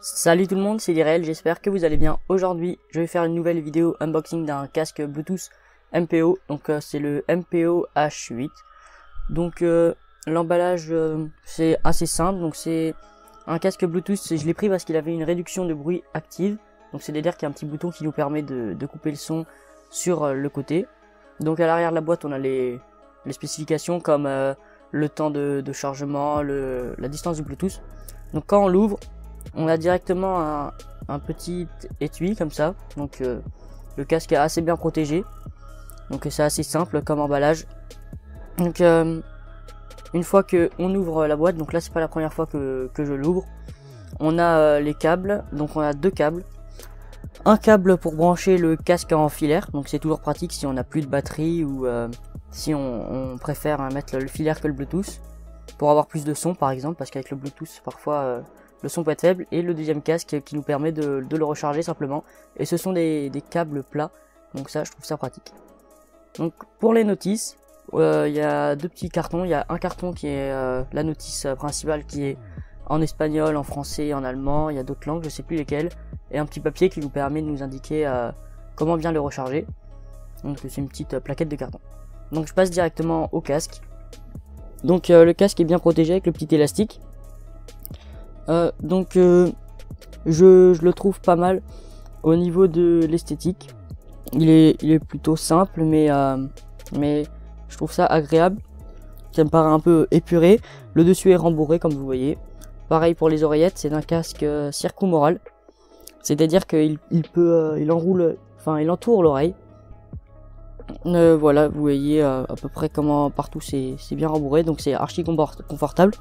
Salut tout le monde, c'est Lirel, j'espère que vous allez bien. Aujourd'hui, je vais faire une nouvelle vidéo unboxing d'un casque Bluetooth MPO. Donc c'est le MPO H8. Donc l'emballage c'est assez simple. Donc c'est un casque Bluetooth, je l'ai pris parce qu'il avait une réduction de bruit active. Donc c'est-à-dire qu'il y a un petit bouton qui nous permet de couper le son sur le côté. Donc à l'arrière de la boîte, on a les spécifications comme le temps de chargement, la distance du Bluetooth. Donc quand on l'ouvre, on a directement un petit étui comme ça. Donc le casque est assez bien protégé. Donc c'est assez simple comme emballage. Donc une fois que on ouvre la boîte, donc là c'est pas la première fois que je l'ouvre, on a les câbles. Donc on a deux câbles. Un câble pour brancher le casque en filaire, donc c'est toujours pratique si on n'a plus de batterie ou si on préfère mettre le filaire que le Bluetooth pour avoir plus de son par exemple, parce qu'avec le Bluetooth parfois le son peut être faible. Et le deuxième casque qui nous permet de le recharger simplement, et ce sont des câbles plats, donc ça je trouve ça pratique. Donc pour les notices, il y a deux petits cartons. Il y a un carton qui est la notice principale qui est en espagnol, en français, en allemand, il y a d'autres langues, je sais plus lesquelles, et un petit papier qui nous permet de nous indiquer comment bien le recharger. Donc c'est une petite plaquette de carton. Donc je passe directement au casque. Donc le casque est bien protégé avec le petit élastique. Donc je le trouve pas mal au niveau de l'esthétique. Il est plutôt simple, mais je trouve ça agréable. Ça me paraît un peu épuré. Le dessus est rembourré comme vous voyez. Pareil pour les oreillettes, c'est un casque circumoral. C'est-à-dire qu'il il enroule, enfin il entoure l'oreille. Voilà, vous voyez à peu près comment partout c'est bien rembourré, donc c'est archi confortable.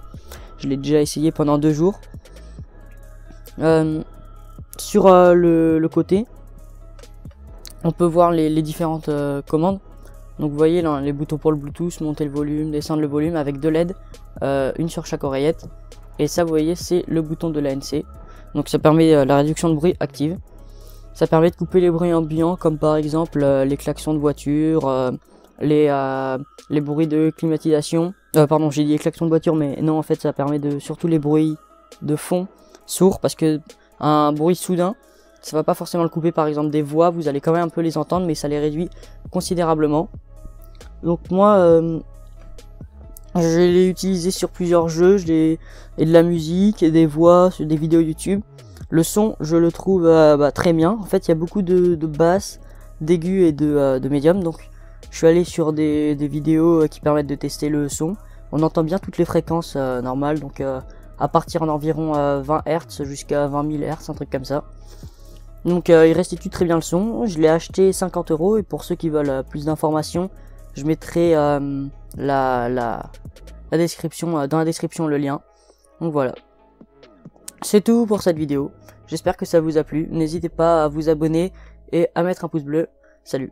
Je l'ai déjà essayé pendant 2 jours. Sur le côté, on peut voir les différentes commandes. Donc vous voyez là, les boutons pour le Bluetooth, monter le volume, descendre le volume avec 2 LED, une sur chaque oreillette. Et ça vous voyez c'est le bouton de l'ANC. Donc ça permet la réduction de bruit active. Ça permet de couper les bruits ambiants comme par exemple les klaxons de voiture, les bruits de climatisation. Pardon, j'ai dit les klaxons de voiture, mais non, en fait ça permet surtout les bruits de fond sourds, parce que un bruit soudain, ça va pas forcément le couper. Par exemple des voix, vous allez quand même un peu les entendre, mais ça les réduit considérablement. Donc moi, je l'ai utilisé sur plusieurs jeux, et de la musique, et des voix, sur des vidéos YouTube. Le son, je le trouve très bien. En fait, il y a beaucoup de basses, d'aigus et de médium. Donc, je suis allé sur des vidéos qui permettent de tester le son. On entend bien toutes les fréquences normales. Donc, à partir d'environ 20 Hz jusqu'à 20 000 Hz, un truc comme ça. Donc, il restitue très bien le son. Je l'ai acheté 50 €. Et pour ceux qui veulent plus d'informations, je mettrai la description, dans la description, le lien. Donc, voilà. C'est tout pour cette vidéo. J'espère que ça vous a plu. N'hésitez pas à vous abonner et à mettre un pouce bleu. Salut!